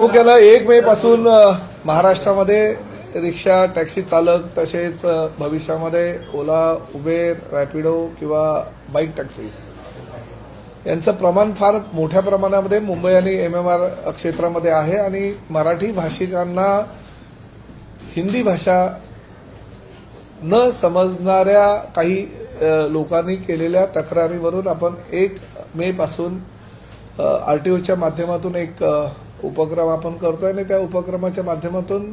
मुख्यानं 1 मे पासून महाराष्ट्रामध्ये रिक्षा, टॅक्सी चालक तसेच भविष्यामध्ये ओला, उबेर, रॅपिडो किंवा बाईक टॅक्सी यांचं प्रमाण फार मोठ्या प्रमाणामध्ये मुंबई आणि MMR क्षेत्रामध्ये आहे आणि मराठी भाषिकांना हिंदी भाषा न समजणाऱ्या काही लोकांनी केलेल्या तक्रारीवरून आपण 1 मे पासून RTOच्या माध्यमातून एक उपक्रम आपण करतोय आणि त्या उपक्रमाच्या माध्यमातून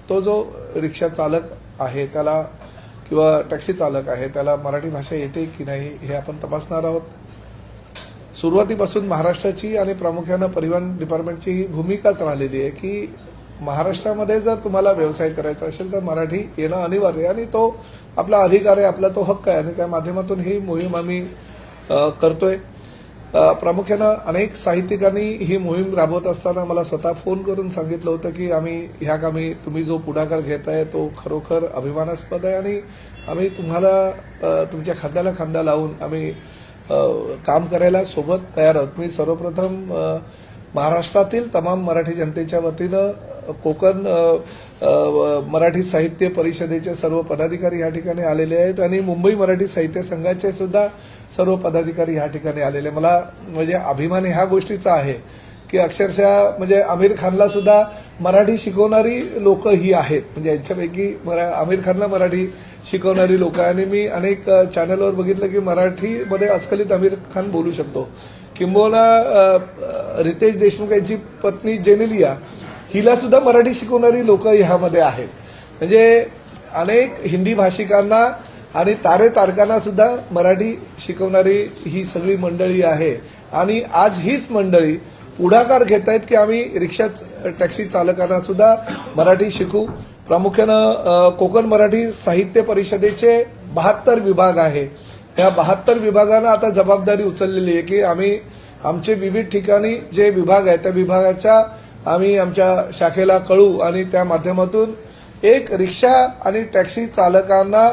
तो जो रिक्षा चालक आहे त्याला किंवा टॅक्सी चालक आहे त्याला मराठी भाषा येते की नाही हे आपण तपासणार आहोत. सुरुवातीपासून महाराष्ट्राची आणि प्रामुख्याने परिवहन डिपार्टमेंटची ही भूमिकाच राहिलेली आहे की महाराष्ट्रामध्ये जर तुम्हाला व्यवसाय करायचा असेल तर मराठी येणं अनिवार्य आहे आणि तो आपला अधिकार आहे, आपला तो हक्क आहे आणि त्या माध्यमातून ही मोहीम आम्ही करतोय. प्रामुख्यानं अनेक साहित्यिकांनी ही मोहीम राबवत असताना मला स्वतः फोन करून सांगितलं होतं की आम्ही ह्या कामी तुम्ही जो पुढाकार घेताय तो खरोखर अभिमानास्पद आहे आणि आम्ही तुम्हाला तुमच्या खांद्याला खांदा लावून आम्ही काम करायला सोबत तयार आहोत. मी सर्वप्रथम महाराष्ट्रातील तमाम मराठी जनतेच्या वतीनं कोकण मराठी साहित्य परिषदेचे सर्व पदाधिकारी या ठिकाणी आलेले आहेत आणि मुंबई मराठी साहित्य संघाचे सुद्धा सर्व पदाधिकारी या ठिकाणी आलेले. मला म्हणजे अभिमान ह्या गोष्टीचा आहे की अक्षरशः म्हणजे आमिर खानला सुद्धा मराठी शिकवणारी लोक ही आहेत. म्हणजे यांच्यापैकी आमिर खानला मराठी शिकवणारी लोक आणि मी अनेक चॅनलवर बघितलं की मराठीमध्ये अस्खलित आमिर खान बोलू शकतो. किंबहुना रितेश देशमुख यांची पत्नी जेनेलिया हिला सुद्धा मराठी शिकवणारी लोक ह्यामध्ये आहेत. म्हणजे अनेक हिंदी भाषिकांना आणि तारे तारकांना सुद्धा मराठी शिकवणारी ही सगळी मंडळी आहे आणि आज हीच मंडळी पुढाकार घेत आहेत की आम्ही रिक्षा टॅक्सी चालकांना सुद्धा मराठी शिकू. प्रामुख्यानं कोकण मराठी साहित्य परिषदेचे 72 विभाग आहे. या 72 विभागांना आता जबाबदारी उचललेली आहे की आम्ही आमचे विविध ठिकाणी जे विभाग आहेत त्या विभागाच्या आम्ही आमच्या शाखेला कळू आणि त्या माध्यमातून एक रिक्षा आणि टॅक्सी चालकांना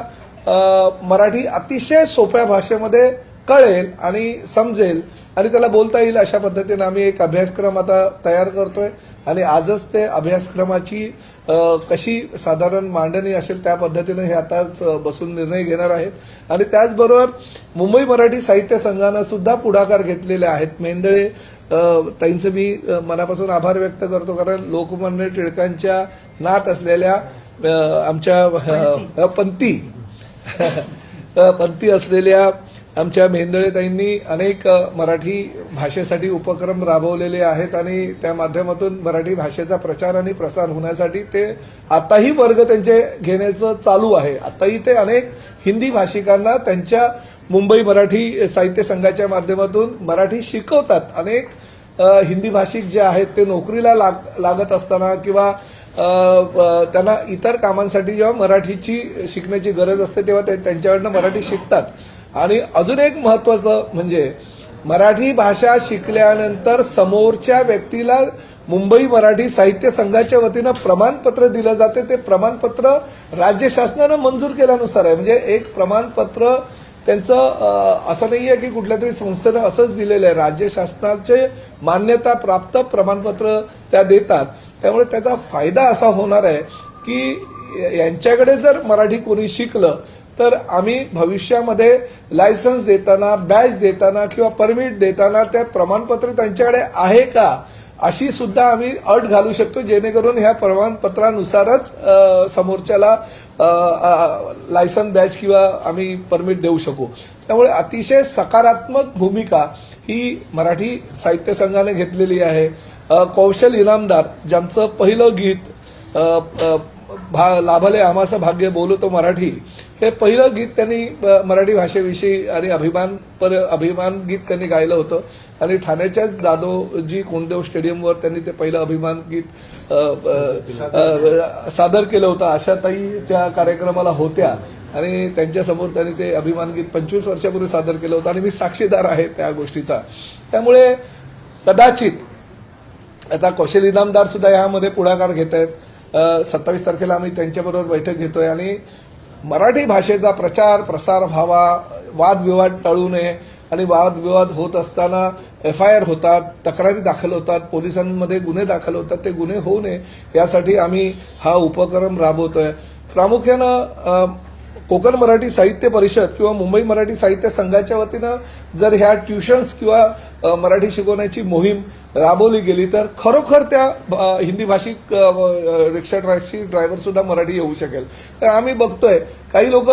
मराठी अतिशय सोप्या भाषेमध्ये कळेल आणि समजेल आणि त्याला बोलता येईल अशा पद्धतीने आम्ही एक अभ्यासक्रम आता तयार करतोय आणि आजच ते अभ्यासक्रमाची कशी साधारण मांडणी असेल त्या पद्धतीने हे आताच बसून निर्णय घेणार आहेत. आणि त्याचबरोबर मुंबई मराठी साहित्य संघानं सुद्धा पुढाकार घेतलेले आहेत. मेंदळे ताईंचे मी मनापासून आभार व्यक्त करतो कारण लोकमान्य टिळकांच्या नात असलेल्या आमच्या पंथी असलेल्या आमच्या मेंदळे ताईंनी अनेक मराठी भाषेसाठी उपक्रम राबवलेले आहेत आणि त्या माध्यमातून मराठी भाषेचा प्रचार आणि प्रसार होण्यासाठी ते आताही वर्ग त्यांचे घेण्याचं चालू आहे. आताही ते अनेक हिंदी भाषिकांना त्यांच्या मुंबई मराठी साहित्य संघाच्या माध्यमातून मराठी शिकवतात. अनेक हिंदी भाषिक जे आहेत ते नोकरीला लागत असताना किंवा त्यांना इतर कामांसाठी जेव्हा मराठीची शिकण्याची गरज असते तेव्हा ते त्यांच्याकडनं मराठी शिकतात. आणि अजून एक महत्वाचं म्हणजे मराठी भाषा शिकल्यानंतर समोरच्या व्यक्तीला मुंबई मराठी साहित्य संघाच्या वतीनं प्रमाणपत्र दिलं जाते. ते प्रमाणपत्र राज्य शासनानं मंजूर केल्यानुसार आहे. म्हणजे एक प्रमाणपत्र त्यांचं असं नाहीये की कुठल्या तरी संस्थेनं असंच दिलेलं आहे. राज्य शासनाचे मान्यता प्राप्त प्रमाणपत्र त्या देतात. त्यामुळे त्याचा फायदा असा होणार आहे की यांच्याकडे जर मराठी कोणी शिकलं तर आम्ही भविष्यामध्ये लायसन्स देताना, बॅच देताना किंवा परमिट देताना त्या प्रमाणपत्र त्यांच्याकडे आहे का अशी सुद्धा आम्ही अट घालू शकतो जेणेकरून ह्या प्रमाणपत्रानुसारच समोरच्याला लायसन्स, बॅच किंवा आम्ही परमिट देऊ शकू. त्यामुळे अतिशय सकारात्मक भूमिका ही मराठी साहित्य संघाने घेतलेली आहे. कौशल इनामदार ज्यांचं पहिलं गीत लाभले आम्हाचं भाग्य बोलतो मराठी हे पहिलं गीत त्यांनी मराठी भाषेविषयी आणि अभिमान गीत त्यांनी गायलं होतं आणि ठाण्याच्याच दादोजी कोंडदेव स्टेडियमवर त्यांनी ते पहिलं अभिमान गीत सादर केलं होतं. आशाताई त्या कार्यक्रमाला होत्या आणि त्यांच्यासमोर त्यांनी ते अभिमान गीत 25 वर्षापूर्वी सादर केलं होतं आणि मी साक्षीदार आहे त्या गोष्टीचा. त्यामुळे कदाचित आता कौशल इनामदार सुद्धा यामध्ये पुढाकार घेत आहेत. 27 तारखेला आम्ही त्यांच्याबरोबर बैठक घेतोय आणि मराठी भाषेचा प्रचार प्रसार व्हावा, वादविवाद टळू नये आणि वादविवाद होत असताना FIR होतात, तक्रारी दाखल होतात, पोलिसांमध्ये गुन्हे दाखल होतात. ते गुन्हे होऊ नये यासाठी आम्ही हा उपक्रम राबवतोय. प्रामुख्यानं कोकण मराठी साहित्य परिषद किंवा मुंबई मराठी साहित्य संघाच्या वतीनं जर ह्या ट्युशन्स किंवा मराठी शिकवण्याची मोहीम राबवली गेली तर खरोखर त्या हिंदी भाषिक रिक्षा टॅक्सी ड्रायव्हर सुद्धा मराठी येऊ शकेल. तर आम्ही बघतोय काही लोक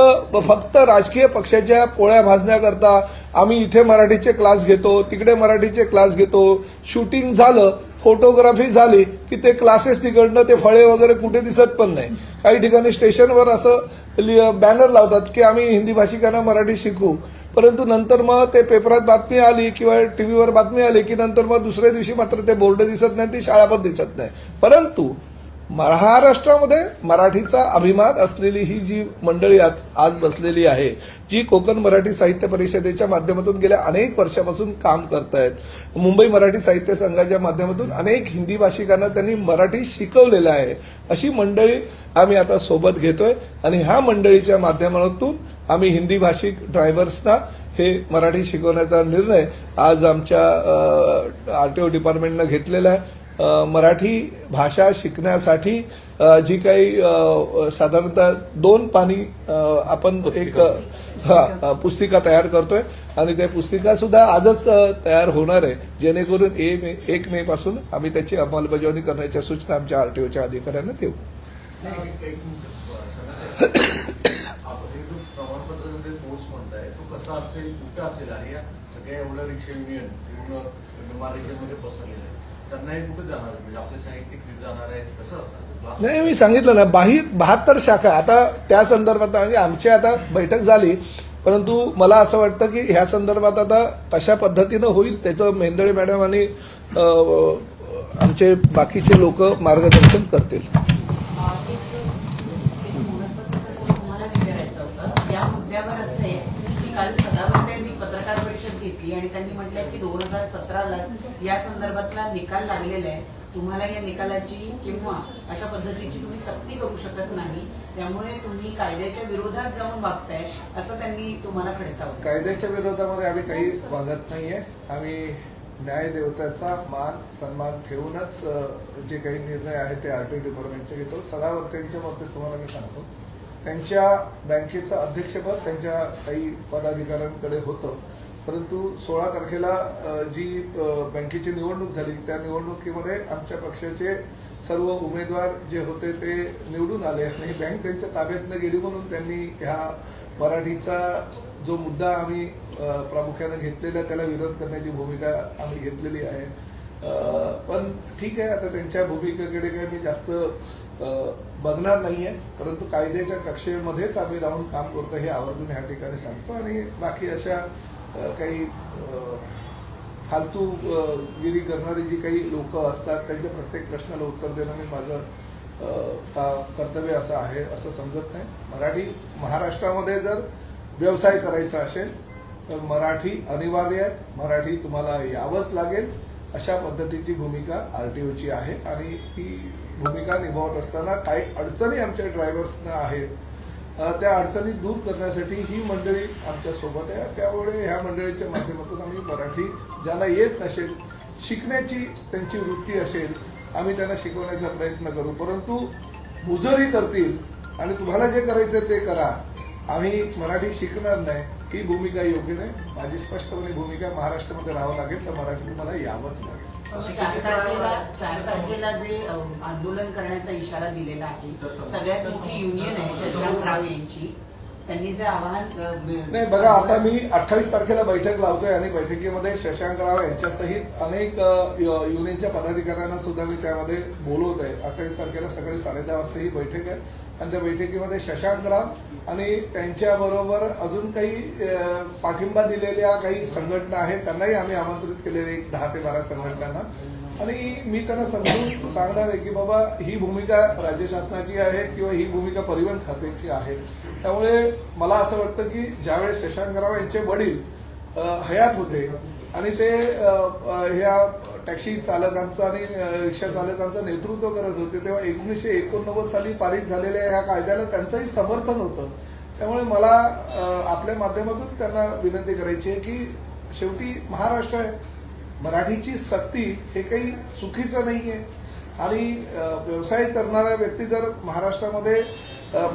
फक्त राजकीय पक्षाच्या पोळ्या भाजण्याकरता आम्ही इथे मराठीचे क्लास घेतो, तिकडे मराठीचे क्लास घेतो, शूटिंग झालं, फोटोग्राफी झाली की ते क्लासेस तिकडनं ते फळे वगैरे कुठे दिसत पण नाही. काही ठिकाणी स्टेशनवर असं बॅनर लावतात की आम्ही हिंदी भाषिकांना मराठी शिकवू, परंतु नंतर मग ते पेपरात बातमी आली किंवा टीव्हीवर बातमी आली की नंतर मग दुसऱ्या दिवशी मात्र ते बोर्ड दिसत नाही, ती शाळा पण दिसत नाही. परंतु महाराष्ट्रामध्ये मराठीचा अभिमान असलेली ही जी मंडळी आज बसलेली आहे, जी कोकण मराठी साहित्य परिषदेच्या माध्यमातून गेल्या अनेक वर्षापासून काम करतायत, मुंबई मराठी साहित्य संघाच्या माध्यमातून अनेक हिंदी भाषिकांना त्यांनी मराठी शिकवलेलं आहे, अशी मंडळी आम्ही आता सोबत घेतोय. आणि ह्या मंडळीच्या माध्यमातून आम्ही हिंदी भाषिक ड्रायव्हर्सना हे मराठी शिकवण्याचा निर्णय आज आमच्या RTO डिपार्टमेंटनं घेतलेला आहे. मराठी भाषा शिकण्यासाठी जी काही साधारणतः 2 पानी आपण एक पुस्तिका तयार करतोय आणि त्या पुस्तिका सुद्धा आजच तयार होणार आहे, जेणेकरून 1 मे पासून आम्ही त्याची अंमलबजावणी करण्याच्या सूचना आमच्या RTOच्या अधिकाऱ्यांना देऊ. प्रमाणपत्र कोर्स म्हणताय तो कसा असेल, कुठं असेल आणि या सगळ्या एवढ्या रिक्षा युनियन पूर्ण महाराष्ट्रामध्ये पसरलेलं आहे, त्यांनाही कुठे जाणार, म्हणजे आपले साहित्यिक जाणार आहेत, कसं असणार? नाही, मी सांगितलं ना 72 शाखा आता त्या संदर्भात म्हणजे आमची आता बैठक झाली, परंतु मला असं वाटतं की ह्या संदर्भात आता कशा पद्धतीनं होईल त्याचं मेंदळे मॅडम आणि आमचे बाकीचे लोक मार्गदर्शन करतील. या मुद्द्यावर असं आहे की काल सदावर्ते यांनी पत्रकार परिषद घेतली आणि त्यांनी म्हटलं की 2017ला या संदर्भातला निकाल लागलेला आहे, तुम्हाला या निकालाची किंवा अशा पद्धतीची तुम्ही सक्ती करू शकत नाही, त्यामुळे तुम्ही कायद्याच्या विरोधात जाऊन वागताय असं त्यांनी तुम्हाला खडसावलं. कायद्याच्या विरोधामध्ये आम्ही काही वागत नाहीये. आम्ही न्यायदेवताचा मान सन्मान ठेवूनच जे काही निर्णय आहेत ते RTO डिपार्टमेंटचे घेतो. सदावर्तेंच्या बाबतीत तुम्हाला मी सांगतो, त्यांच्या बँकेचं अध्यक्षपद त्यांच्या काही पदाधिकाऱ्यांकडे होतं, परंतु 16 तारखेला जी बँकेची निवडणूक झाली त्या निवडणुकीमध्ये आमच्या पक्षाचे सर्व उमेदवार जे होते ते निवडून आले आणि बँक त्यांच्या ताब्यातनं गेली, म्हणून त्यांनी ह्या मराठीचा जो मुद्दा आम्ही प्रामुख्याने घेतलेला त्याला विरोध करण्याची भूमिका आम्ही घेतलेली आहे. पण ठीक आहे, आता त्यांच्या भूमिकेकडे काही मी जास्त बघणार नाहीये, परंतु कायद्याच्या कक्षेमध्येच आम्ही राहून काम करतो हे आवर्जून ह्या ठिकाणी सांगतो. आणि बाकी अशा काही फालतूगिरी करणारी जी काही लोक असतात त्यांच्या प्रत्येक प्रश्नाला उत्तर देणं मी माझं कर्तव्य असं आहे असं समजत नाही. मराठी महाराष्ट्रामध्ये जर व्यवसाय करायचा असेल तर मराठी अनिवार्य आहे, मराठी तुम्हाला यावंच लागेल, अशा पद्धतीची भूमिका RTOची आहे. आणि ती भूमिका निभावत असताना काही अडचणी आमच्या ड्रायव्हर्सना आहेत, त्या अडचणी दूर करण्यासाठी ही मंडळी आमच्या सोबत आहे. त्यामुळे ह्या मंडळीच्या माध्यमातून आम्ही मराठी ज्यांना येत नसेल, शिकण्याची त्यांची वृत्ती असेल, आम्ही त्यांना शिकवण्याचा प्रयत्न करू, परंतु मुजोरी करतील आणि तुम्हाला जे करायचं ते करा, आम्ही मराठी शिकणार नाही, ही भूमिका योग्य नाही. माझी स्पष्टपणे भूमिका महाराष्ट्रामध्ये राहावं लागेल तर मराठी तुम्हाला यावंच लागेल. 4 तारखेला जे आंदोलन करण्याचा इशारा दिलेला आहे, सगळ्यात मोठी युनियन आहे शशांक राव यांची, त्यांनी जे आवाहन नाही बघा, आता मी 28 तारखेला बैठक लावतोय आणि बैठकीमध्ये शशांक राव यांच्यासहित अनेक युनियनच्या पदाधिकाऱ्यांना सुद्धा मी त्यामध्ये बोलवत आहे. 28 तारखेला सकाळी 10:30 वाजता ही बैठक आहे आणि त्या बैठकीमध्ये शशांक राव आणि त्यांच्याबरोबर अजून काही पाठिंबा दिलेल्या काही संघटना आहेत त्यांनाही आम्ही आमंत्रित केलेले 10 ते 12 संघटनांना. आणि मी त्यांना समजून सांगणार आहे की बाबा ही भूमिका राज्य शासनाची आहे किंवा ही भूमिका परिवहन खात्याची आहे. त्यामुळे मला असं वाटतं की ज्यावेळेस शशांकराव यांचे वडील हयात होते आणि ते ह्या टॅक्सी चालकांचं आणि रिक्षा चालकांचं नेतृत्व करत होते, तेव्हा 1989 साली पारित झालेल्या ह्या कायद्याला त्यांचंही समर्थन होतं. त्यामुळे मला आपल्या माध्यमातून त्यांना विनंती करायची आहे की शेवटी महाराष्ट्र आहे, मराठीची सक्ती हे काही चुकीचं नाहीये आणि व्यवसाय करणारा व्यक्ती जर महाराष्ट्रामध्ये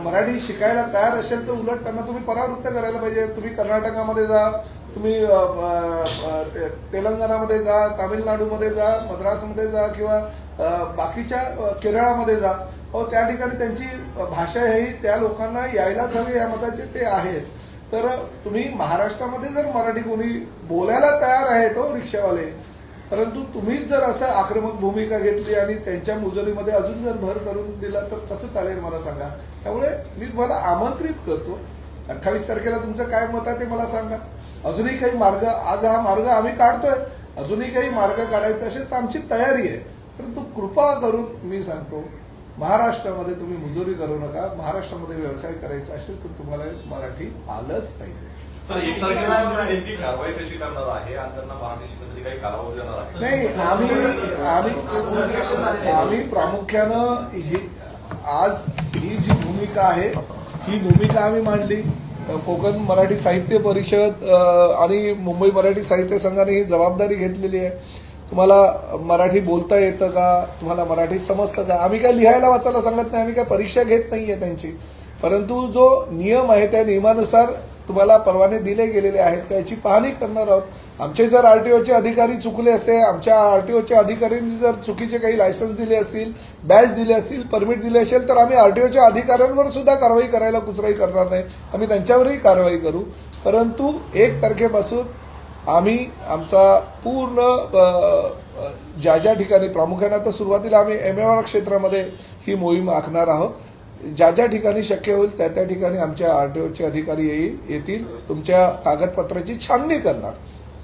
मराठी शिकायला तयार असेल तर उलट त्यांना तुम्ही परावृत्त करायला पाहिजे. तुम्ही कर्नाटकामध्ये जा, तुम्ही तेलंगणामध्ये जा, तामिळनाडूमध्ये जा, मद्रासमध्ये जा किंवा बाकीच्या केरळामध्ये जा, त्या ठिकाणी त्यांची भाषा ही त्या लोकांना यायलाच हवी या मताचे ते आहेत. तर तुम्ही महाराष्ट्रामध्ये जर मराठी कोणी बोलायला तयार आहे तो रिक्षावाले, परंतु तुम्हीच जर असं आक्रमक भूमिका घेतली आणि त्यांच्या मुजरीमध्ये अजून जर भर करून दिला तर कसं चालेल मला सांगा. त्यामुळे मी तुम्हाला आमंत्रित करतो, 28 तारखेला तुमचं काय मत आहे ते मला सांगा. अजूनही काही मार्ग, आज हा मार्ग आम्ही काढतोय, अजूनही काही मार्ग काढायचे असेल तर आमची तयारी आहे. परंतु कृपा करून मी सांगतो, महाराष्ट्रामध्ये तुम्ही मुजोरी करू नका. महाराष्ट्रामध्ये व्यवसाय करायचा असेल तर तुम्हाला मराठी आलंच पाहिजे. सर, 1 तारखेला नेमकी कारवाई कशी करणार आहे आणि त्यांना मराठी शिकण्यासाठी काही कालावधी देणार आहे? नाही, आम्ही प्रामुख्यानं आज ही जी भूमिका आहे ही भूमिका आम्ही मांडली. कोकण मराठी साहित्य परिषद आणि मुंबई मराठी साहित्य संघाने ही जबाबदारी घेतलेली आहे. तुम्हाला मराठी बोलता येतं का, तुम्हाला मराठी समजतं का. आम्ही काय लिहायला वाचायला सांगत नाही, आम्ही काय परीक्षा घेत नाहीये त्यांची, परंतु जो नियम आहे त्या नियमानुसार तुम्हाला परवाने दिले गेलेले आहेत का याची पाहणी करणार आहोत. आमचे जर आरटीओचे अधिकारी चुकले असते, आमच्या आरटीओच्या अधिकाऱ्यांनी जर चुकीचे काही लायसन्स दिले असतील, बॅच दिले असतील, परमिट दिले असेल तर आम्ही आरटीओच्या अधिकाऱ्यांवर सुद्धा कारवाई करायला कुचराई करणार नाही, आम्ही त्यांच्यावरही कारवाई करू. परंतु 1 तारखेपासून आम्ही आमचा पूर्ण ज्या ज्या ठिकाणी प्रामुख्याने आता सुरुवातीला आम्ही MMR क्षेत्रामध्ये ही मोहीम आखणार आहोत. ज्या ज्या ठिकाणी शक्य होईल त्या त्या ठिकाणी आमच्या आरटीओचे अधिकारी येतील, तुमच्या कागदपत्राची छाननी करणार.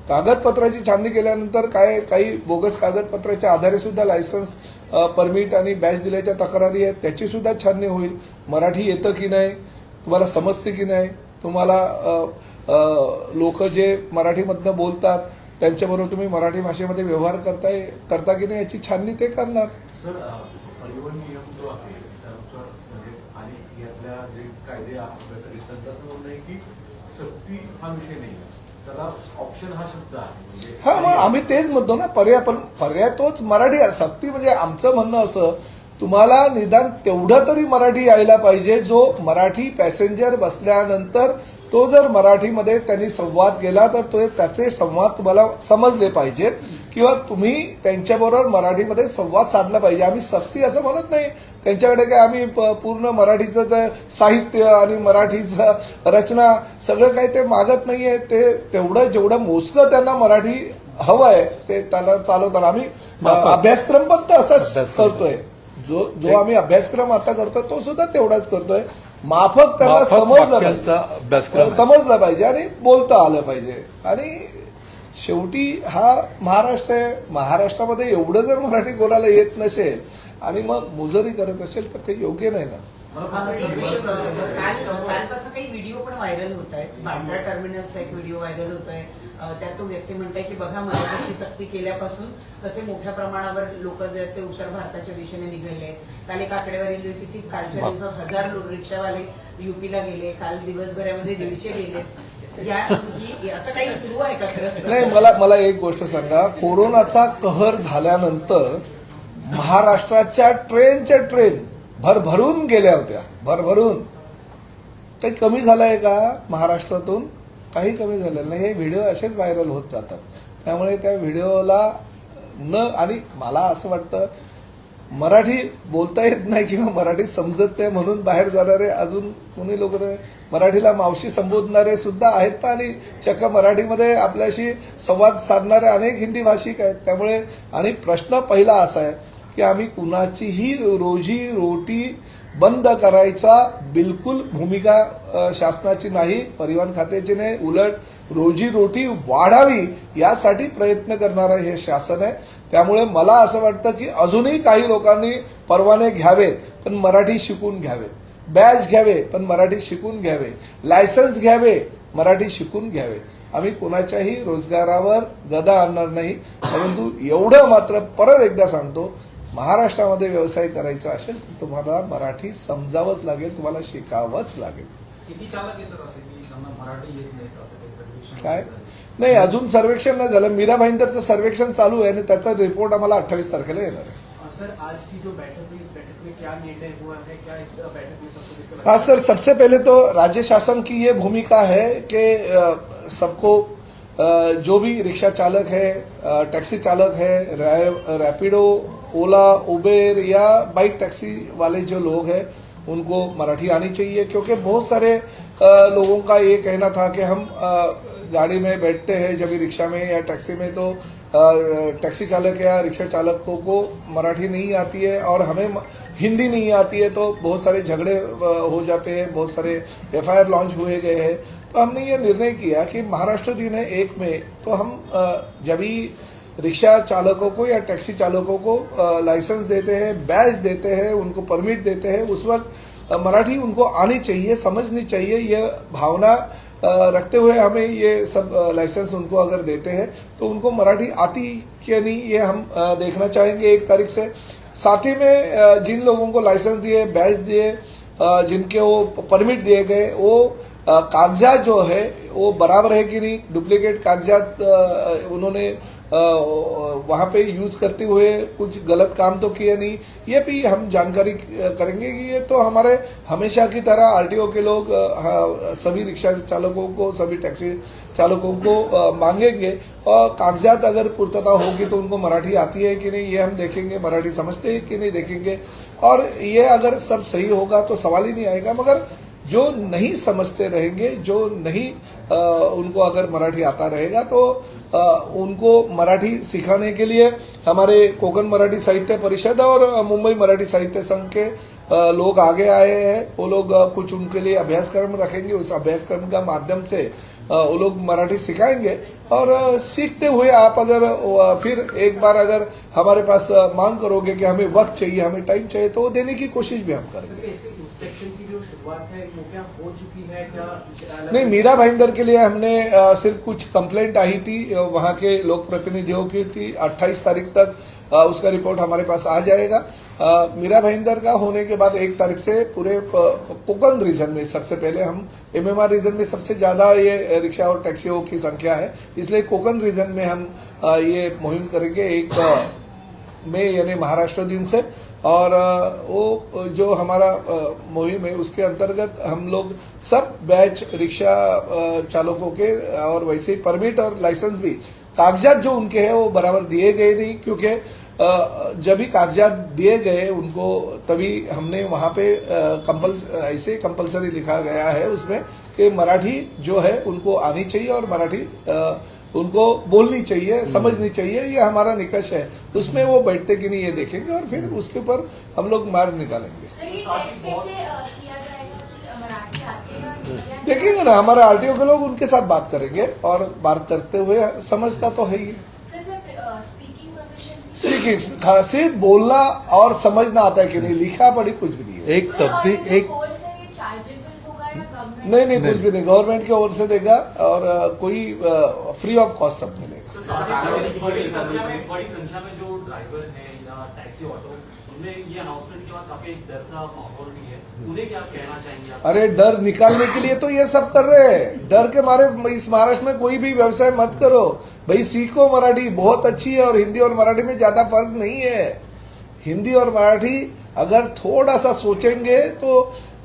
कागदपत्राची छाननी केल्यानंतर काही बोगस कागदपत्राच्या आधारे सुद्धा लायसन्स, परमिट आणि बॅच दिल्याच्या तक्रारी आहेत, त्याची सुद्धा छाननी होईल. मराठी येतं की नाही, तुम्हाला समजते की नाही, तुम्हाला लोक जे मराठीमधनं बोलतात त्यांच्याबरोबर तुम्ही मराठी भाषेमध्ये व्यवहार करता की नाही याची छाननी ते करणार. सर, परिवहन नियम जो आहे त्यानुसार म्हणजे आणि यातल्या जे कायदे अभ्यासकांचं असं म्हणणं आहे की सक्ती हा विषय नाही, त्याला ऑप्शन हा शब्द आहे. म्हणजे हा, मग आम्ही तेच म्हणतो ना, पर्याय तोच मराठी. सक्ती म्हणजे आमचं म्हणणं असं, तुम्हाला निदान तेवढं तरी मराठी यायला पाहिजे जो मराठी पॅसेंजर बसल्यानंतर तो जर मराठीमध्ये त्यांनी संवाद केला तर त्याचे संवाद तुम्हाला समजले पाहिजेत किंवा तुम्ही त्यांच्याबरोबर मराठीमध्ये संवाद साधला पाहिजे. आम्ही सक्ती असं म्हणत नाही, त्यांच्याकडे काय आम्ही पूर्ण मराठीचं साहित्य आणि मराठीचं रचना सगळं काही ते मागत नाहीये. ते तेवढं जेवढं मोजकं त्यांना मराठी हवं आहे ते त्याला चालवताना आम्ही अभ्यासक्रम पण तर असाच करतोय. जो आम्ही अभ्यासक्रम आता करतोय तो सुद्धा तेवढाच करतोय. माफक त्यांना समजलं पाहिजे आणि बोलता आलं पाहिजे. आणि शेवटी हा महाराष्ट्र आहे, महाराष्ट्रामध्ये एवढं जर मराठी बोलायला येत नसेल आणि मग मुजोरी करत असेल तर ते योग्य नाही ना. कालपासून काही व्हिडिओ पण व्हायरल होत आहेत. बांद्रा टर्मिनलचा एक व्हिडिओ व्हायरल होतोय, त्यात तो व्यक्ती म्हणताय की बघा मराठीची सक्ती केल्यापासून कसे मोठ्या प्रमाणावर लोक जे ते उत्तर भारताच्या दिशेने निघाले आहेत. काल एक आकडेवारी लिहिली होती की कालच्या दिवसात 1000 रिक्षावाले युपीला गेले, काल दिवसभरामध्ये 150 गेले. असं काही सुरू आहे का खरंच? नाही, मला एक गोष्ट सांगा, कोरोनाचा कहर झाल्यानंतर महाराष्ट्राच्या ट्रेन भरभरून गेल्या होत्या, भरभरून. काही कमी झालंय का महाराष्ट्रातून? काही कमी झालेलं नाही. हे व्हिडिओ असेच व्हायरल होत जातात. त्यामुळे त्या व्हिडिओला आणि मला असं वाटतं मराठी बोलता येत नाही किंवा मराठी समजत नाही म्हणून बाहेर जाणारे अजून कोणी लोक मराठीला मावशी संबोधणारे सुद्धा आहेत आणि चक्क मराठीमध्ये आपल्याशी संवाद साधणारे अनेक हिंदी भाषिक आहेत. त्यामुळे आणि प्रश्न पहिला असा आहे की आम्ही कुणाचीही रोजी रोटी बंद करायचा बिलकुल भूमिका शासनाची नाही, परिवहन खात्याची नाही. उलट रोजी रोटी वाढावी यासाठी प्रयत्न करणारं हे शासन आहे. त्यामुळे मला असं वाटतं की अजूनही काही लोकांनी परवाने घ्यावेत पण मराठी शिकून घ्यावेत, बॅच घ्यावे पण मराठी शिकून घ्यावे, लायसन्स घ्यावे, मराठी शिकून घ्यावे. आम्ही कोणाच्याही रोजगारावर गदा आणणार नाही. परंतु एवढं मात्र परत एकदा सांगतो, महाराष्ट्रामध्ये व्यवसाय करायचा असेल तर तुम्हाला मराठी समजावंच लागेल, तुम्हाला शिकावंच लागेल. किती चालक सर असे की त्यांना मराठी येत नाही असं काही सर्वेक्षण काय नाही, अजून सर्वेक्षण नाही झालं. मीरा भाईंदरचं सर्वेक्षण चालू आहे आणि त्याचा रिपोर्ट आम्हाला 28 तारखेला येणार आहे. सर, आज की जो बैठक हुई, इस बैठक में क्या निर्णय हुआ है? क्या इस बैठक में सबको डिस्कस? हाँ सर, सबसे पहले तो राज्य शासन की ये भूमिका है कि सबको जो भी रिक्शा चालक है, टैक्सी चालक है, रैपिडो, ओला, उबेर या बाइक टैक्सी वाले जो लोग हैं उनको मराठी आनी चाहिए, क्योंकि बहुत सारे लोगों का ये कहना था कि हम गाड़ी में बैठते हैं जब भी रिक्शा में या टैक्सी में, तो टैक्सी चालक या रिक्शा चालकों को मराठी नहीं आती है और हमें हिंदी नहीं आती है, तो बहुत सारे झगड़े हो जाते हैं, बहुत सारे एफआईआर लॉन्च हुए गए हैं. तो हमने ये निर्णय किया कि महाराष्ट्र दिन है 1 मई, तो हम जब भी रिक्शा चालकों को या टैक्सी चालकों को लाइसेंस देते हैं, बैज देते हैं, उनको परमिट देते हैं, उस वक्त मराठी उनको आनी चाहिए, समझनी चाहिए. ये भावना रखते हुए हमें ये सब लाइसेंस उनको अगर देते हैं तो उनको मराठी आती कि नहीं, ये हम देखना चाहेंगे 1 तारीख से. साथ ही में जिन लोगों को लाइसेंस दिए, बैच दिए, जिनके वो परमिट दिए गए, वो कागजात जो है वो बराबर है कि नहीं, डुप्लीकेट कागजात उन्होंने वहां पे यूज करते हुए कुछ गलत काम तो किया नहीं, ये भी हम जानकारी करेंगे. कि ये तो हमारे हमेशा की तरह आरटीओ के लोग सभी रिक्शा चालकों को, सभी टैक्सी चालकों को मांगेंगे और कागजात अगर पूर्तता होगी तो उनको मराठी आती है कि नहीं ये हम देखेंगे, मराठी समझते हैं कि नहीं देखेंगे. और ये अगर सब सही होगा तो सवाल ही नहीं आएगा. मगर जो नहीं समझते रहेंगे, जो नहीं उनको अगर मराठी आता रहेगा तो उनको मराठी सिखाने के लिए हमारे कोकण मराठी साहित्य परिषद और मुंबई मराठी साहित्य संघ के लोग आगे आए हैं. वो लोग कुछ उनके लिए अभ्यासक्रम रखेंगे, उस अभ्यासक्रम का माध्यम से वो लोग मराठी सिखाएंगे. और सीखते हुए आप अगर फिर एक बार अगर हमारे पास मांग करोगे कि हमें वक्त चाहिए, हमें टाइम चाहिए, तो वो देने की कोशिश भी हम करेंगे. इंस्पेक्शन की जो शुरुआत है वो क्या हो चुकी है? क्या नहीं, मीरा भाईंदर के लिए हमने सिर्फ कुछ कंप्लेंट आई थी, वहां के लोक प्रतिनिधियों की थी. 28 तारीख तक उसका रिपोर्ट हमारे पास आ जाएगा. मीरा भाईंदर का होने के बाद 1 तारीख से पूरे कोकण रीजन में सबसे पहले हम एमएमआर रीजन में सबसे ज्यादा ये रिक्शा और टैक्सियों की संख्या है, इसलिए कोकण रीजन में हम ये मुहिम करेंगे 1 मई यानी महाराष्ट्र दिन से. और वो जो हमारा मुहिम है उसके अंतर्गत हम लोग सब बैच रिक्शा चालकों के और वैसे ही परमिट और लाइसेंस भी कागजात जो उनके हैं वो बराबर दिए गए नहीं, क्योंकि जब भी कागजात दिए गए उनको तभी हमने वहां पे ऐसे कंपलसरी लिखा गया है उसमें कि मराठी जो है उनको आनी चाहिए और मराठी उनको बोलनी चाहिए, समझनी चाहिए. ये हमारा निकष है. उसमें वो बैठते कि नहीं ये देखेंगे और फिर उसके ऊपर हम लोग मार्ग निकालेंगे. देखेंगे ना, हमारा आरटीओ के लोग उनके साथ बात करेंगे और बात करते हुए समझता तो है ही. स्पीकिंग सिर्फ बोलना और समझना आता है कि नहीं, लिखा पढ़ी कुछ भी नहीं है. एक तब्दी एक नहीं कुछ भी नहीं, गवर्नमेंट की ओर से देगा और कोई फ्री ऑफ कॉस्ट सब मिलेगा. बड़ी संख्या में जो ड्राइवर हैं या टैक्सी ऑटो, उनमें ये अनाउंसमेंट के बाद काफी एक डर सा माहौल भी है, उन्हें क्या कहना चाहेंगे आप? अरे डर निकालने के लिए तो ये सब कर रहे हैं. डर के मारे इस महाराष्ट्र में कोई भी व्यवसाय मत करो भाई, सीखो मराठी बहुत अच्छी है और हिंदी और मराठी में ज्यादा फर्क नहीं है. हिंदी और मराठी अगर थोड़ा सा सोचेंगे तो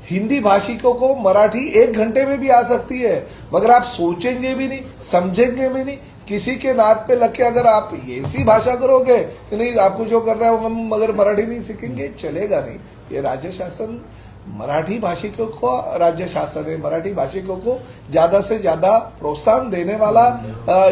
हिंदी भाषिकों को मराठी 1 घंटे में भी आ सकती है, मगर आप सोचेंगे भी नहीं, समझेंगे भी नहीं. किसी के नाद पे लग के अगर आप ऐसी भाषा करोगे कि नहीं आपको जो कर रहा है हम मगर मराठी नहीं सीखेंगे, चलेगा नहीं. ये राज्य शासन मराठी भाषिकों को राज्य शासन है, मराठी भाषिकों को ज्यादा से ज्यादा प्रोत्साहन देने वाला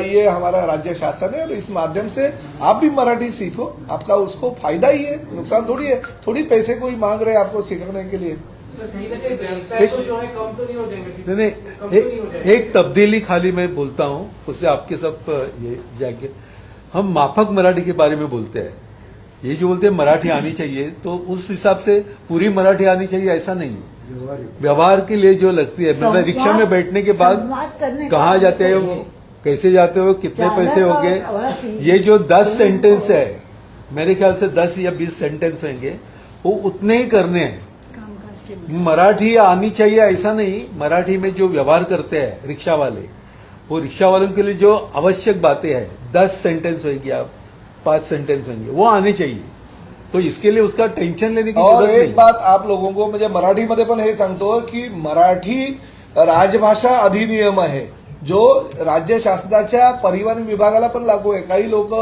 ये हमारा राज्य शासन है. और इस माध्यम से आप भी मराठी सीखो, आपका उसको फायदा ही है, नुकसान थोड़ी है. थोड़ी पैसे कोई मांग रहे आपको सीखने के लिए. कहीं ना कहीं व्यवसाय तो जो है कम तो नहीं हो जाएंगे? नहीं, एक तब्दीली खाली मैं बोलता हूँ, उससे आपके सब ये जाके हम माफक मराठी के बारे में बोलते हैं. ये जो बोलते हैं मराठी आनी चाहिए, तो उस हिसाब से पूरी मराठी आनी चाहिए ऐसा नहीं. व्यवहार के लिए जो लगती है, मतलब रिक्शा में बैठने के बाद कहाँ जाते हो, कैसे जाते हो, कितने पैसे होंगे, ये जो 10 सेंटेंस है, मेरे ख्याल से 10 या 20 सेंटेंस होंगे, वो उतने ही करने हैं. मराठी आनी चाहिए ऐसा नहीं. मराठी में जो व्यवहार करते हैं रिक्शा वाले, वो रिक्शा वालों के लिए जो आवश्यक बातें हैं 10 सेंटेंस होगी, आप 5 सेंटेंस होंगे, वो आने चाहिए. तो इसके लिए उसका टेंशन लेने की और जरूरत एक नहीं. बात आप लोगों को म्हणजे मराठीमध्ये पण हे सांगतो की मराठी राजभाषा अधिनियम आहे जो राज्य शासनाच्या परिवहन विभागाला पण लागू आहे. काही लोक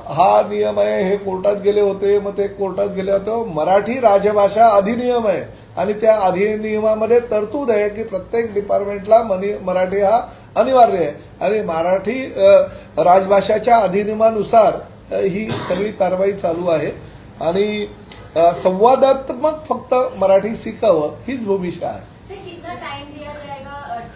हा नियम आहे हे कोर्टात गेले होते, मग ते कोर्टात गेले होते. मराठी राजभाषा अधिनियम आहे आणि त्या अधिनियमामध्ये तरतूद आहे की प्रत्येक डिपार्टमेंटला मराठी हा अनिवार्य आहे आणि मराठी राजभाषाच्या अधिनियमानुसार ही सगळी कारवाई चालू आहे आणि संवादात्मक फक्त मराठी शिकावं हीच भूमिका आहे. सर कितना टाइम दिया जाएगा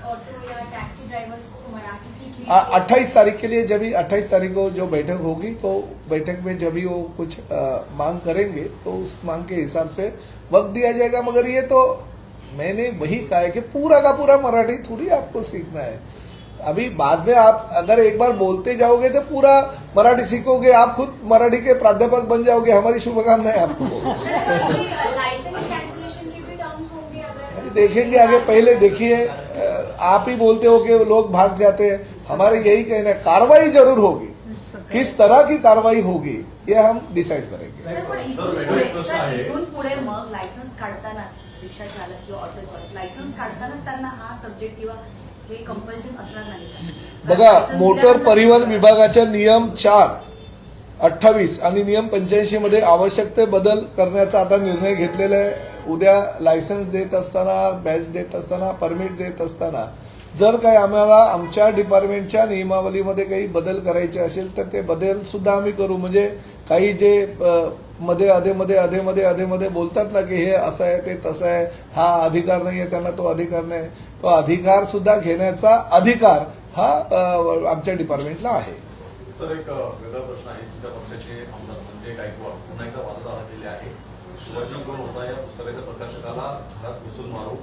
ऑटो या टैक्सी ड्राइवर्स को मराठी सीखने के लिए? 28 तारीख के लिए, जब 28 तारीख को जो बैठक होगी तो बैठक में जब भी वो कुछ मांग करेंगे तो उस मांग के हिसाब से वक्त दिया जाएगा. मगर ये तो मैंने वही कहा है कि पूरा का पूरा मराठी थोड़ी आपको सीखना है. अभी बाद में आप अगर एक बार बोलते जाओगे तो पूरा मराठी सीखोगे, आप खुद मराठी के प्राध्यापक बन जाओगे. हमारी शुभकामनाएं आपको. लाइसेंस कैंसिलेशन के भी टर्म्स होंगे अगर देखेंगे आगे. पहले देखिए, आप ही बोलते हो कि लोग भाग जाते हैं. हमारे यही कहना है कार्रवाई जरूर होगी. किस तरह की कार्रवाई होगी ये हम डिसाइड करेंगे. सर, पण इथून पुढे मग लायसन्स काढताना रिक्षा चालक किंवा ऑटो चालक लायसन्स काढतानाच त्यांना हा सब्जेक्ट किंवा हे कंपल्शन असणार नाही का? बघा, लायसन्स मोटर दिल्यानंतर- परिवहन विभागाच्या नियम 4/28 आणि नियम 85 मध्ये आवश्यक ते बदल करण्याचा आता निर्णय घेतलेला आहे. उद्या लायसन्स देत असताना, बॅच देत असताना, परमिट देत असताना जर काही आम्हाला आमच्या डिपार्टमेंटच्या नियमावलीमध्ये काही बदल करायचे असेल तर ते बदल सुद्धा आम्ही करू. म्हणजे काही जे मध्ये अधेमध्ये बोलतात ना की हे असं आहे ते तसं आहे, हा अधिकार नाही आहे त्यांना, तो अधिकार नाही, तो अधिकार सुद्धा घेण्याचा अधिकार हा आमच्या डिपार्टमेंटला आहे. सर, एक वेगळा प्रश्न आहे. तुमच्या पक्षाचे आमदार संजय गायकवाड पुन्हा एकदा वादात आलेले आहे. शिवाजी कोण होता या पुस्तकाच्या प्रकाशकाला घरात घुसून मारू,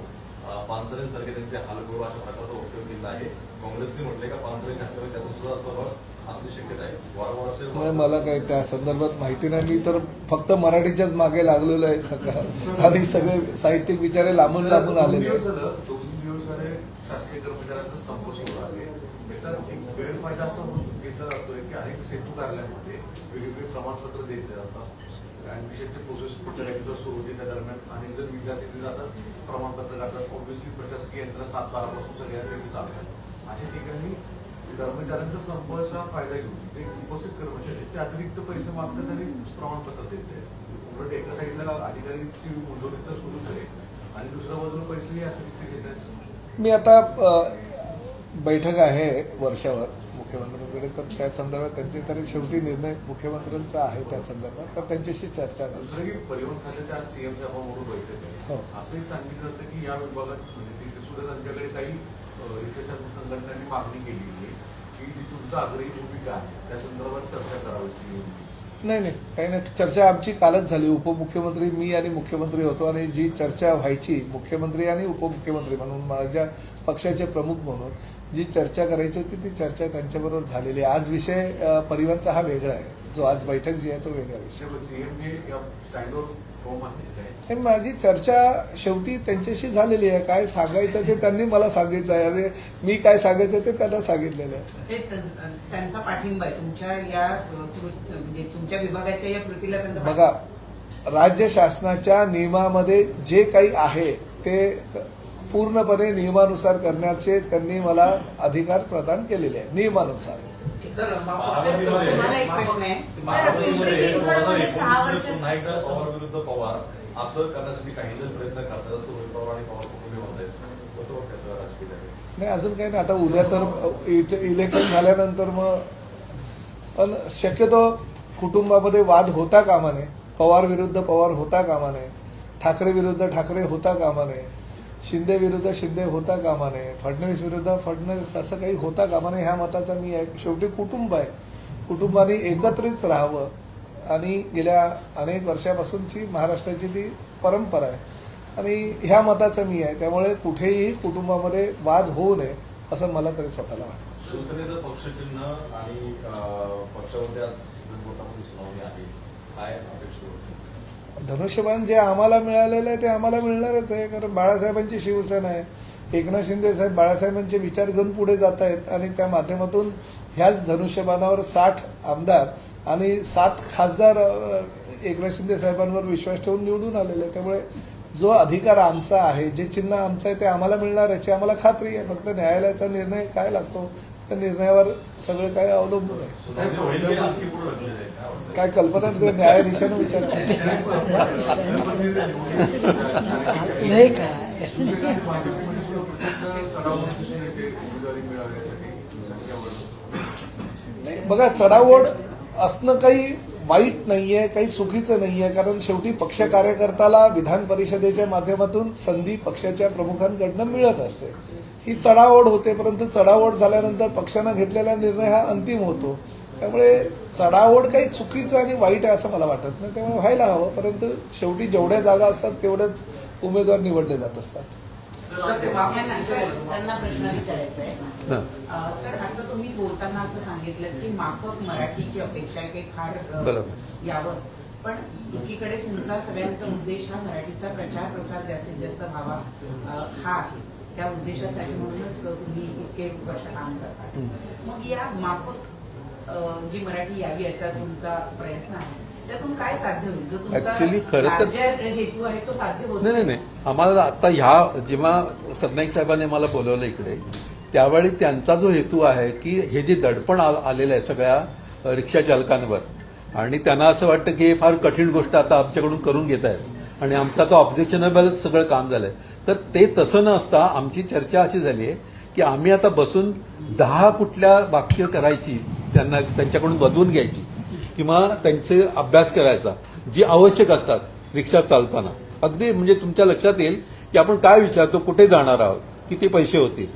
पानसरेंसारखे त्यांचे हाल करू अशा प्रकारचा वक्तव्य केलं आहे. काँग्रेसने म्हटले का पानसरेंच्या हस्ते त्यातून सुद्धा असं असली शक्यता आहे. वारंवार नाही, असे मला काही त्या संदर्भात माहिती नाही. मी तर फक्त मराठीच्याच मागे लागलेलो आहे सगळं आणि सगळे साहित्यिक विचारे लांबून आलेले आहेत. 2 दिवस झाले शासकीय कर्मचाऱ्यांचा संप सुरू आहे. याचा एक गैरफायदा असा घेतला जातोय की अनेक सेतू कार्यालयामध्ये वेगवेगळे प्रमाणपत्र दिले जातात आणि विशेष प्रोसेस सुरू होती त्या दरम्यान अनेक जण विद्यार्थी जातात, प्रमाणपत्र काढतात. ऑब्व्हियसली प्रशासकीय यंत्र 7-12 पासून सगळ्या वेळी चालतात. अशा ठिकाणी कर्मचाऱ्यांचा संपाचा फायदा घेऊन ते उपस्थित कर्मचारी ते अतिरिक्त पैसे मागतात आणि प्रमाणपत्र देत आहेत. उलट एका साईडला अधिकारीची मुंडवणी तर सुरूच आहे आणि दुसऱ्या बाजूला पैसेही अतिरिक्त घेतात. मी आता बैठक आहे वर्षावर मुख्यमंत्र्यांकडे, तर त्या संदर्भात त्यांचे तरी शेवटी निर्णय मुख्यमंत्र्यांचा आहे त्या संदर्भात, तर त्यांच्याशी चर्चा करू. दुसरं की परिवहन खात्याच्या आज सीएमच्या म्हणून बैठक हो. आहे. असं एक सांगितलं होतं की या विभागात म्हणजे तिथे सुद्धा त्यांच्याकडे काही रिक्षाच्या संघटनांनी मागणी केली आहे की जी तुमचा आग्रही भूमिका आहे त्या संदर्भात चर्चा करावी सीएम. नाही, काही नाही. चर्चा आमची कालच झाली. उपमुख्यमंत्री, मी आणि मुख्यमंत्री होतो आणि जी चर्चा व्हायची मुख्यमंत्री आणि उपमुख्यमंत्री म्हणून, माझ्या पक्षाचे प्रमुख म्हणून जी चर्चा करायची होती ती चर्चा त्यांच्याबरोबर झालेली आहे. आज विषय परिवहनचा हा वेगळा आहे. जो आज बैठक जी आहे तो वेगळा विषय. सीएमने या स्टँडवर फॉर्म आहे हे माझी चर्चा शेवटी त्यांच्याशी झालेली आहे. काय सांगायचं ते त्यांनी मला सांगायचं आहे आणि मी काय सांगायचं ते त्यांना सांगितलेलं आहे. ते त्यांचा पाठिंबा आहे तुमच्या या म्हणजे तुमच्या विभागाच्या या कृतीला त्यांचा बघा, राज्य शासनाच्या नियमामध्ये जे काही आहे ते पूर्णपणे नियमानुसार करण्याचे त्यांनी मला अधिकार प्रदान केलेले आहे नियमानुसार. तुम्हाला एक प्रश्न आहे. बारामतीमध्ये 2019 पुन्हा एकदा पवार विरुद्ध पवार असं करण्यासाठी काही जण प्रयत्न करतात, असं रोहित पवार आणि पवार कुटुंबीय म्हणतात. कसं वाटतं राजकीय? नाही, अजून काही नाही. आता उद्या तर इलेक्शन झाल्यानंतर मग, पण शक्यतो कुटुंबामध्ये वाद होता कामा नये. पवार विरुद्ध पवार होता कामा नये, ठाकरे विरुद्ध ठाकरे होता कामा नये, शिंदे विरुद्ध शिंदे होता कामा नये, फडणवीस विरुद्ध फडणवीस असं काही होता कामा नये. ह्या मताचा मी आहे. शेवटी कुटुंब आहे. कुटुंबाने एकत्रित राहावं आणि गेल्या अनेक वर्षापासूनची महाराष्ट्राची ती परंपरा आहे आणि ह्या मताचा मी आहे. त्यामुळे कुठेही कुटुंबामध्ये वाद होऊ नये असं मला तरी स्वतःला वाटतं. शिवसेनेचं पक्षचिन्ह आणि पक्षामध्ये आज सुप्रीम कोर्टामध्ये सुनावणी आहे. काय अपेक्षा होती? धनुष्यबाण जे आम्हाला मिळालेलं आहे ते आम्हाला मिळणारच आहे, कारण बाळासाहेबांची शिवसेना आहे. एकनाथ शिंदे साहेब बाळासाहेबांचे विचार घेऊन पुढे जात आहेत आणि त्या माध्यमातून ह्याच धनुष्यबाणावर 60 आमदार आणि 7 खासदार एकनाथ शिंदे साहेबांवर विश्वास ठेवून निवडून आलेले. त्यामुळे जो अधिकार आमचा आहे, जे चिन्ह आमचं आहे ते आम्हाला मिळणार याची आम्हाला खात्री आहे. फक्त न्यायालयाचा निर्णय काय लागतो त्या निर्णयावर सगळं काय अवलंबून आहे. सोनाली होईल की आणखी पुढे ढकलले जाईल? काय वाटतं? काय कल्पना नाही, ते न्यायाधीशानं विचार नाही काय शिवसेना आणि भाजपमध्ये सुद्धा प्रचंड चढाव दिसून येते उमेदवारी मिळवण्यासाठी नाही. बघा, चढाओढ असणं काही वाईट नाहीये, काही चुकीचं नाहीये. कारण शेवटी पक्ष कार्यकर्त्याला विधान परिषदेच्या माध्यमातून संधी पक्षाच्या प्रमुखांकडनं मिळत असते. ही चढाओढ होते, परंतु चढाओढ झाल्यानंतर पक्षानं घेतलेला निर्णय हा अंतिम होतो. त्यामुळे चढाओढ काही चुकीचं आणि वाईट आहे असं मला वाटत नाही. त्यामुळे व्हायला हवं, परंतु शेवटी जेवढ्या जागा असतात तेवढेच उमेदवार निवडले जात असतात. त्यांना प्रश्न विचारायचा आहे. हं. सर, आता तुम्ही बोलताना असं सांगितलं की माफक मराठीची अपेक्षा आहे की फार बरोबर. यावं, पण एकीकडे तुमचा सगळ्यांचा उद्देश हा मराठीचा प्रचार प्रसार जास्तीत जास्त व्हावा हा आहे. त्या उद्देशासाठी म्हणूनच तुम्ही इतके वर्ष काम करता. मग या माफक जी मराठी यावी असा तुमचा प्रयत्न आहे, त्यातून काय साध्य होईल? जो Actually तुमचा खरं तर- larger हेतू आहे तो साध्य होत नाही. आम्हाला आता जेव्हा सरनाईक साहेबांनी मला बोलवलं इकडे, त्यावेळी त्यांचा जो हेतू आहे की हे जे दडपण आलेलं आहे सगळ्या रिक्षा चालकांवर, आणि त्यांना असं वाटतं की हे फार कठीण गोष्ट आता आमच्याकडून करून घेत आहेत आणि आमचं आता ऑब्जेक्शनेबलच सगळं काम झालंय. तर ते तसं न असता आमची चर्चा अशी झाली आहे की आम्ही आता बसून 10 कुठल्या वाक्य करायची, त्यांच्याकडून बदलून घ्यायची किंवा त्यांचे अभ्यास करायचा जी आवश्यक असतात रिक्षा चालताना. अगदी म्हणजे तुमच्या लक्षात येईल की आपण काय विचारतो, कुठे जाणार आहोत, किती पैसे होतील,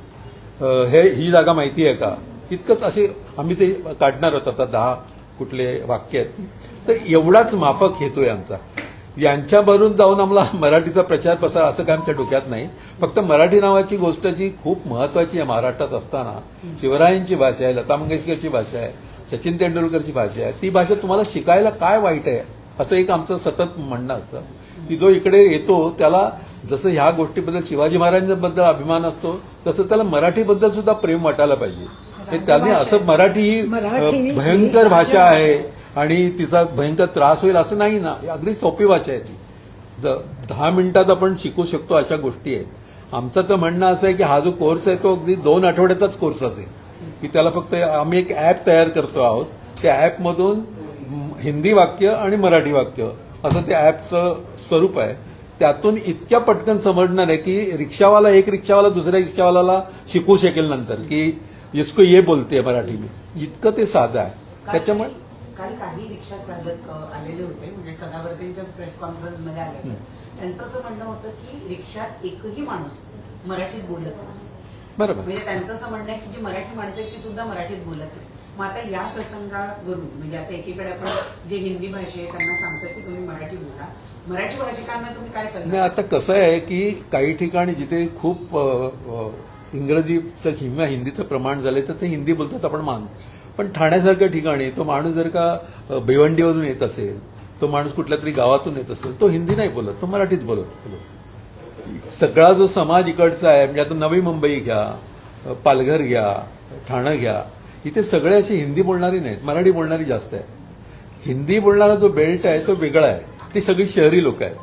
ही जागा माहिती आहे का, इतकंच असे आम्ही ते काढणार आहोत आता 10 कुठले वाक्य आहेत. तर एवढाच माफक हेतू आहे आमचा. यांच्यावरून जाऊन आम्हाला मराठीचा प्रचार प्रसार असं काय आमच्या डोक्यात नाही. फक्त मराठी नावाची गोष्ट जी खूप महत्वाची आहे महाराष्ट्रात असताना, शिवरायांची भाषा आहे, लता मंगेशकरची भाषा आहे, सचिन तेंडुलकरची भाषा आहे, ती भाषा तुम्हाला शिकायला काय वाईट आहे असं एक आमचं सतत म्हणणं असतं. की जो इकडे येतो त्याला जसं ह्या गोष्टीबद्दल शिवाजी महाराजांबद्दल अभिमान असतो तसं त्याला मराठीबद्दल सुद्धा प्रेम वाटायला पाहिजे. हे त्यांनी असं मराठी ही भयंकर भाषा आहे आणि तिचा भयंकर त्रास होईल असं नाही ना. अगदी सोपी भाषा आहे ती. 10 मिनिटात आपण शिकू शकतो अशा गोष्टी आहेत. आमचं तर म्हणणं असं आहे की हा जो कोर्स आहे तो अगदी 2 आठवड्याचाच कोर्स असेल की त्याला फक्त आम्ही एक ऍप तयार करतो आहोत. त्या ऍपमधून हिंदी वाक्य आणि मराठी वाक्य असं त्या ऍपचं स्वरूप आहे. त्यातून इतक्या पटकन समजणार आहे की एक रिक्षावाला दुसऱ्या रिक्षावाल्याला शिकवू शकेल नंतर की इसको ये बोलते मराठी में. इतकं ते साधं आहे. त्याच्यामुळे काल काही रिक्षा चालक आलेले होते, म्हणजे सदावर्तेंच्या प्रेस कॉन्फरन्समध्ये आले. त्यांचं असं म्हणणं होतं की रिक्षात एकही माणूस मराठीत बोलत नाही. बरोबर. म्हणजे त्यांचं असं म्हणणं आहे की जी मराठी माणसं आहेत ती सुद्धा मराठीत बोलत नाही. मग आता या प्रसंगावरून म्हणजे आता एकीकडे आपण जे हिंदी भाषे त्यांना सांगतात की तुम्ही मराठी बोला, मराठी भाषिकांना तुम्ही काय नाही, सांगता? आता कसं आहे की काही ठिकाणी जिथे खूप इंग्रजीचं किंवा हिंदीचं प्रमाण झालंय तर ते हिंदी बोलतात आपण मानतो. पण ठाण्यासारख्या ठिकाणी तो माणूस जर का भिवंडीवरून येत असेल, तो माणूस कुठल्या तरी गावातून येत असेल, तो हिंदी नाही बोलत, तो मराठीच बोलत. सगळा जो समाज इकडचा आहे, म्हणजे आता नवी मुंबई घ्या, पालघर घ्या, ठाणं घ्या, इथे सगळे असे हिंदी बोलणारी नाहीत, मराठी बोलणारी जास्त आहे. हिंदी बोलणारा जो बेल्ट आहे तो वेगळा आहे, ती सगळी शहरी लोक आहेत.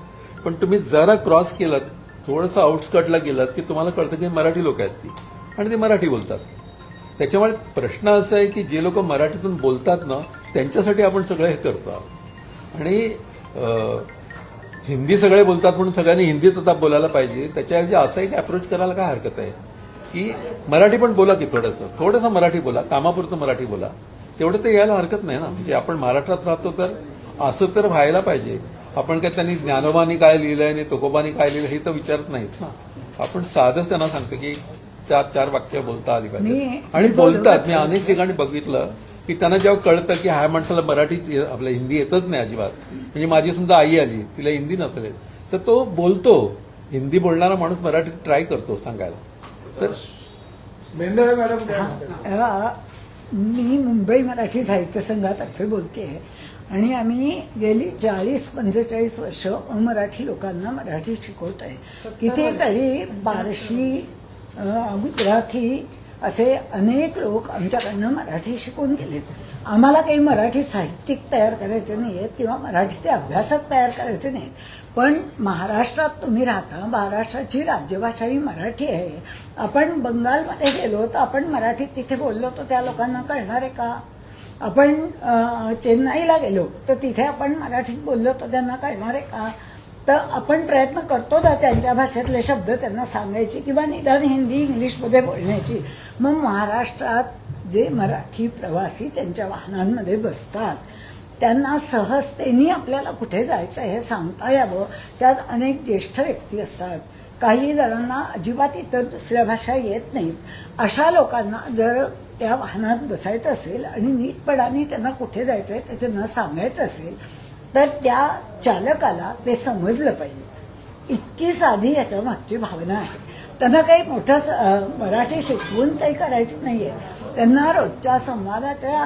पण तुम्ही जरा क्रॉस केलात, थोडंसं आउटस्कटला गेलात की तुम्हाला कळतं की मराठी लोक आहेत ती, आणि ते मराठी बोलतात. त्याच्यामुळे प्रश्न असा आहे की जे लोक मराठीतून बोलतात ना त्यांच्यासाठी आपण सगळं हे करतो आहोत. आणि हिंदी सगळे बोलतात म्हणून सगळ्यांनी हिंदीत आता बोलायला पाहिजे. त्याच्याऐवजी असा एक अप्रोच करायला काय हरकत आहे की मराठी पण बोला की थोडंसं मराठी बोला, कामापुरतं मराठी बोला, तेवढं ते यायला हरकत नाही ना. म्हणजे आपण महाराष्ट्रात राहतो तर असं तर व्हायला पाहिजे. आपण काय त्यांनी ज्ञानोबानी काय लिहिलंय आणि तुकोबानी काय लिहिलं हे तर विचारत नाहीत ना. आपण साधंच त्यांना सांगतो की 4 वाक्य बोलता आली पाहिजे, आणि बोलतात. मी अनेक ठिकाणी बघितलं की त्यांना जेव्हा कळतं की ह्या माणसाला मराठी आपल्या हिंदी येतच नाही अजिबात, म्हणजे माझी समजा आई आली तिला हिंदी नसेल तर तो बोलतो, हिंदी बोलणारा माणूस मराठीत ट्राय करतो सांगायला. तर मेंदळे मॅडम काय म्हणतात? मी मुंबई मराठी साहित्य संघातर्फे बोलते आणि आम्ही गेली 40-45 वर्ष अमराठी लोकांना मराठी शिकवत आहे. कितीतरी बार्शी गुजराती असे अनेक लोक आमच्याकडनं मराठी शिकून गेलेत. आम्हाला काही मराठी साहित्यिक तयार करायचे नाही आहेत किंवा मराठीचे अभ्यासक तयार करायचे नाहीत. पण महाराष्ट्रात तुम्ही राहता, महाराष्ट्राची राजभाषा ही मराठी आहे. आपण बंगालमध्ये गेलो तर आपण मराठीत तिथे बोललो तर त्या लोकांना कळणार आहे का? आपण चेन्नईला गेलो तर तिथे आपण मराठीत बोललो तर त्यांना कळणार आहे का? तर आपण प्रयत्न करतो ना त्यांच्या भाषेतले शब्द त्यांना सांगायची किंवा निदान हिंदी इंग्लिशमध्ये बोलण्याची. मग महाराष्ट्रात जे मराठी प्रवासी त्यांच्या वाहनांमध्ये बसतात त्यांना सहजतेने आपल्याला कुठे जायचं हे सांगता यावं. त्यात अनेक ज्येष्ठ व्यक्ती असतात, काही जणांना अजिबात इतर दुसऱ्या भाषा येत नाहीत. अशा लोकांना जर त्या वाहनात बसायचं असेल आणि नीटपणाने त्यांना कुठे जायचं आहे ते त्यांना सांगायचं असेल तर त्या चालकाला ते समजलं पाहिजे. इतकी साधी याच्या मागची भावना आहे. त्यांना काही मोठं मराठी शिकवून काही करायचं नाही आहे. त्यांना रोजच्या संवादाच्या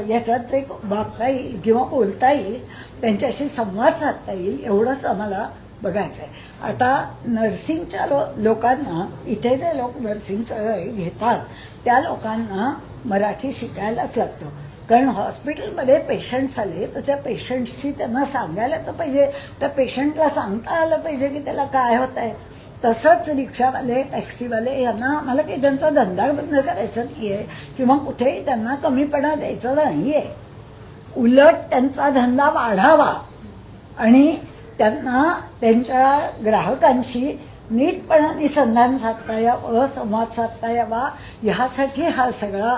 याच्यात जे वागता येईल किंवा बोलता येईल, त्यांच्याशी संवाद साधता येईल एवढंच आम्हाला बघायचं आहे. आता नर्सिंगच्या लोकांना, इथे जे लोक नर्सिंगचं घेतात त्या लोकांना मराठी शिकायलाच लागतं. कारण हॉस्पिटलमध्ये पेशंट्स आले तर त्या पेशंट्सची त्यांना सांगायला तर पाहिजे, त्या पेशंटला सांगता आलं पाहिजे की त्याला काय होत आहे. तसंच रिक्षावाले, टॅक्सीवाले यांना आम्हाला काही त्यांचा धंदा बंद करायचा नाही आहे किंवा कुठेही त्यांना कमीपणा द्यायचा नाही आहे. उलट त्यांचा धंदा वाढावा आणि त्यांना त्यांच्या ग्राहकांशी नीटपणाने संधान साधता यावं, संवाद साधता यावा, ह्यासाठी हा सगळा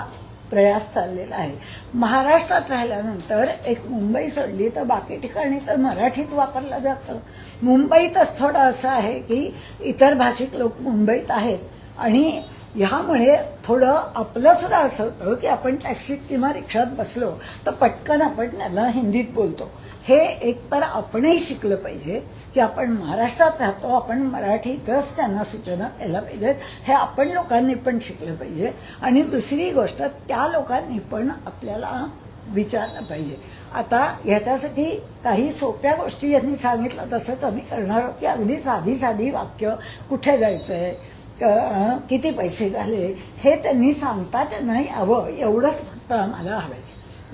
प्रयास चाललेला आहे. महाराष्ट्रात राहिल्यानंतर एक मुंबई सोडली तर बाकी ठिकाणी तर मराठीच वापरलं जातं. मुंबईतच थोडं असं आहे की इतर भाषिक लोक मुंबईत आहेत आणि ह्यामुळे थोडं आपलं सुद्धा असं होतं की आपण टॅक्सीत किंवा रिक्षात बसलो तर पटकन आपण त्यांना हिंदीत बोलतो. हे एकतर आपणही शिकलं पाहिजे की आपण महाराष्ट्रात राहतो, आपण मराठीतच त्यांना सूचना द्यायला पाहिजेत. हे आपण लोकांनी पण शिकलं पाहिजे. आणि दुसरी गोष्ट, त्या लोकांनी पण आपल्याला विचारलं पाहिजे. आता ह्याच्यासाठी काही सोप्या गोष्टी यांनी सांगितलं तसंच आम्ही करणार आहोत की अगदी साधी साधी वाक्य, कुठे जायचं आहे, किती पैसे झाले, हे त्यांनी सांगता त्यांना यावं एवढंच फक्त आम्हाला हवं आहे.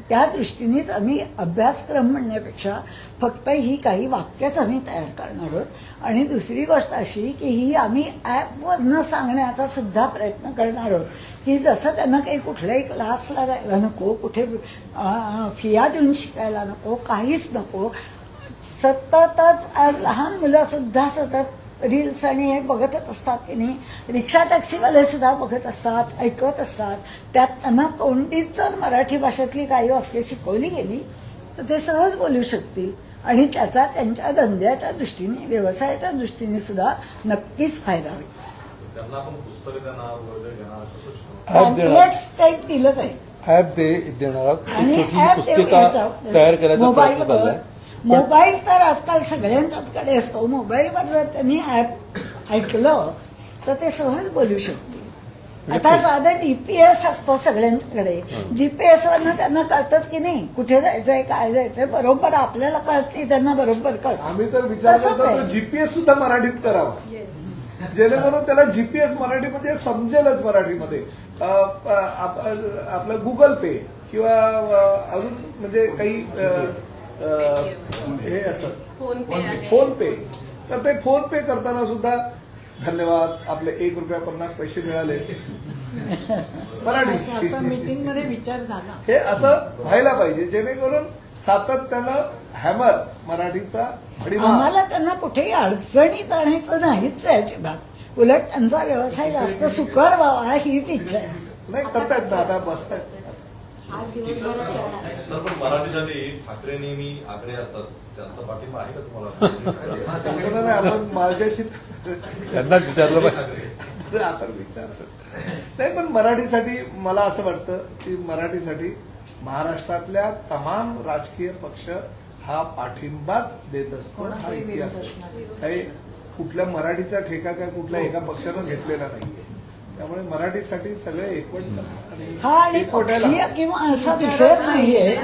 त्या दृष्टीनेच आम्ही अभ्यासक्रम म्हणण्यापेक्षा फक्त ही काही वाक्यच आम्ही तयार करणार आहोत. आणि दुसरी गोष्ट अशी की ही आम्ही ॲपवरनं सांगण्याचा सुद्धा प्रयत्न करणार आहोत की जसं त्यांना काही कुठल्याही क्लासला जायला नको, कुठे फिया देऊन शिकायला नको, काहीच नको. सततच आज लहान मुलंसुद्धा सतत रील्स आणि हे बघतच असतात की नाही, रिक्षा टॅक्सीवाले सुद्धा बघत असतात, ऐकत असतात. त्यात त्यांना तोंडीच जर मराठी भाषेतली काही वाक्य शिकवली गेली तर ते सहज बोलू शकतील आणि त्याचा त्यांच्या धंद्याच्या दृष्टीने, व्यवसायाच्या दृष्टीने सुद्धा नक्कीच फायदा होईल. त्यांना आपण पुस्तकं देणार, वर्ग घेणार, पॅम्पलेट्स टाईप दिलं जाईल, ॲप देणार, आणि छोटी ॲप पुस्तिका तयार करायचा प्रयत्न चाललाय. मोबाईल तर आजकाल सगळ्यांच्याचकडे असतो. मोबाईलवर जर त्यांनी ॲप ऐकलं तर ते सहज बोलू शकतील. आता साधा जीपीएस असतो सगळ्यांच्याकडे, जीपीएस वरनं त्यांना कळतच की नाही कुठे जायचंय, काय जायचंय, बरोबर आपल्याला कळत नाही, त्यांना बरोबर कळत. आम्ही तर विचार करतो जीपीएस सुद्धा मराठीत करावा, जेणेकरून त्याला जीपीएस मराठी म्हणजे समजेलच मराठीमध्ये. आपलं गुगल पे किंवा अजून म्हणजे काही हे असं फोन पे, तर ते फोन पे करताना सुद्धा धन्यवाद, आपले ₹1.50 मिळाले मराठी. मीटिंग मध्ये विचार झाला, हे असं व्हायला पाहिजे जेणेकरून सातत्यानं हॅमर मराठीचा भडीमार. आम्हाला त्यांना कुठेही अडचणीत आणायचं नाहीच आहे अजिबात. उलट त्यांचा व्यवसाय जास्त सुकर व्हावा हीच इच्छा आहे. नाही करतायत ना, आता बसतायत. सर पण मराठीसाठी ठाकरे नेहमी आग्रही असतात, त्यांचा पाठिंबा आहे का तुम्हाला? आपण माझ्याशी त्यांना विचारलं पाहिजे. आपण विचारतो नाही, पण मराठीसाठी मला असं वाटतं की मराठीसाठी महाराष्ट्रातल्या तमाम राजकीय पक्ष हा पाठिंबाच देत असतो. हा इतिहास आहे. काही कुठल्या मराठीचा ठेका काय कुठल्या एका पक्षानं घेतलेला नाहीये. त्यामुळे मराठीसाठी सगळे एकवट हा आणि पक्षीय किंवा असा विषयच नाहीये.